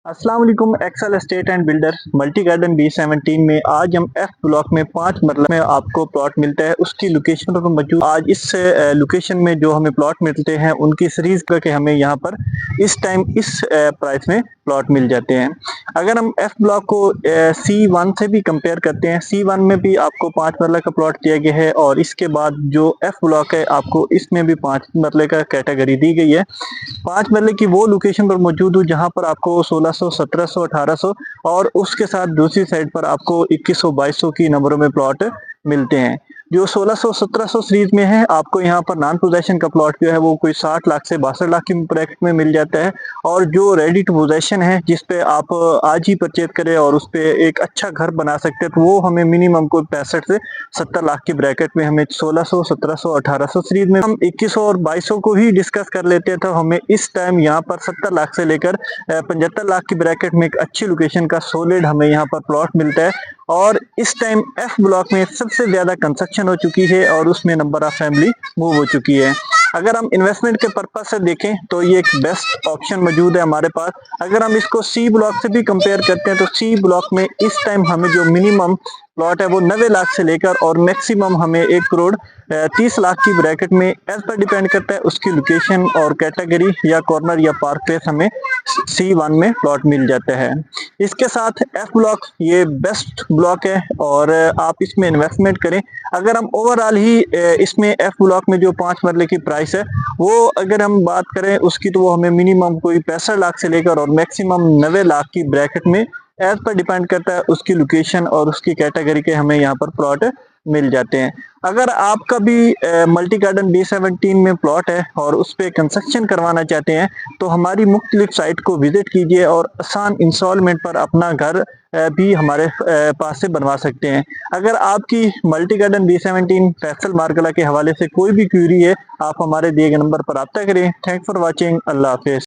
अस्सलाम वालेकुम। Excel estate and builder multi garden B17 में आज हम एफ ब्लॉक में 5 मरला में आपको प्लॉट मिलता है। उसकी लोकेशन पर मौजूद आज इस लोकेशन में जो हमें प्लॉट मिलते हैं उनकी सीरीज करके हमें यहाँ पर इस टाइम इस प्राइस में प्लॉट मिल जाते हैं। अगर हम एफ ब्लॉक को C1 से भी कंपेयर करते हैं, C1 में भी आपको 5 मरला का प्लॉट दिया गया है और इसके बाद जो एफ ब्लॉक है आपको इसमें भी 5 मरले का कैटेगरी दी गई है। 5 मरले की वो लोकेशन पर मौजूद हूँ जहाँ पर आपको 1600, 1700, 1800 और उसके साथ दूसरी साइड पर आपको 2100, 2200 की नंबरों में प्लॉट मिलते हैं। जो 1600, 1700 सीरीज में है आपको यहाँ पर नॉन पोजेशन का प्लॉट जो है वो कोई 60 लाख से 62 लाख की ब्रैकेट में मिल जाता है। और जो रेडी टू पोजेशन है जिस पे आप आज ही परचेज करें और उस पे एक अच्छा घर बना सकते हैं तो वो हमें मिनिमम कोई 65 से 70 लाख की ब्रैकेट में हमें 1600, 1700, 1800 सीरीज में। हम 2100 और 2200 को ही डिस्कस कर लेते हैं तो हमें इस टाइम यहाँ पर 70 लाख से लेकर 75 लाख की ब्रैकेट में एक अच्छी लोकेशन का सॉलिड हमें यहाँ पर प्लॉट मिलता है। और इस टाइम एफ ब्लॉक में सबसे ज्यादा कंस्ट्रक्शन हो चुकी है और उसमें नंबर ऑफ फैमिली मूव हो चुकी है। अगर हम इन्वेस्टमेंट के पर्पज से देखें तो ये एक बेस्ट ऑप्शन मौजूद है हमारे पास। अगर हम इसको सी ब्लॉक से भी कंपेयर करते हैं तो सी ब्लॉक में इस टाइम हमें जो मिनिमम प्लॉट है वो 90 लाख से लेकर और मैक्सिमम हमें 1 करोड़ 30 लाख की ब्रैकेट में एज पर डिपेंड करता है उसकी लोकेशन और कैटेगरी या कॉर्नर या पार्क प्लेस हमें C1 में प्लॉट मिल जाता है। इसके साथ एफ ब्लॉक ये बेस्ट ब्लॉक है और आप इसमें इन्वेस्टमेंट करें। अगर हम ओवरऑल ही इसमें एफ ब्लॉक में जो 5 मरले की प्राइस है वो अगर हम बात करें उसकी तो वो हमें मिनिमम कोई 65 लाख से लेकर और मैक्सिमम 90 लाख की ब्रैकेट में एज पर डिपेंड करता है उसकी लोकेशन और उसकी कैटेगरी के हमें यहाँ पर प्लॉट मिल जाते हैं। अगर आपका भी मल्टी गार्डन B17 में प्लॉट है और उस पर कंस्ट्रक्शन करवाना चाहते हैं तो हमारी मुख्तलिफ साइट को विजिट कीजिए और आसान इंस्टॉलमेंट पर अपना घर भी हमारे पास से बनवा सकते हैं। अगर आपकी मल्टी गार्डन B17 फैसल मार्गला के हवाले से कोई भी क्वेरी है आप हमारे दिए गए नंबर पर रब्ता करें। Thanks for watching. Allah Hafiz.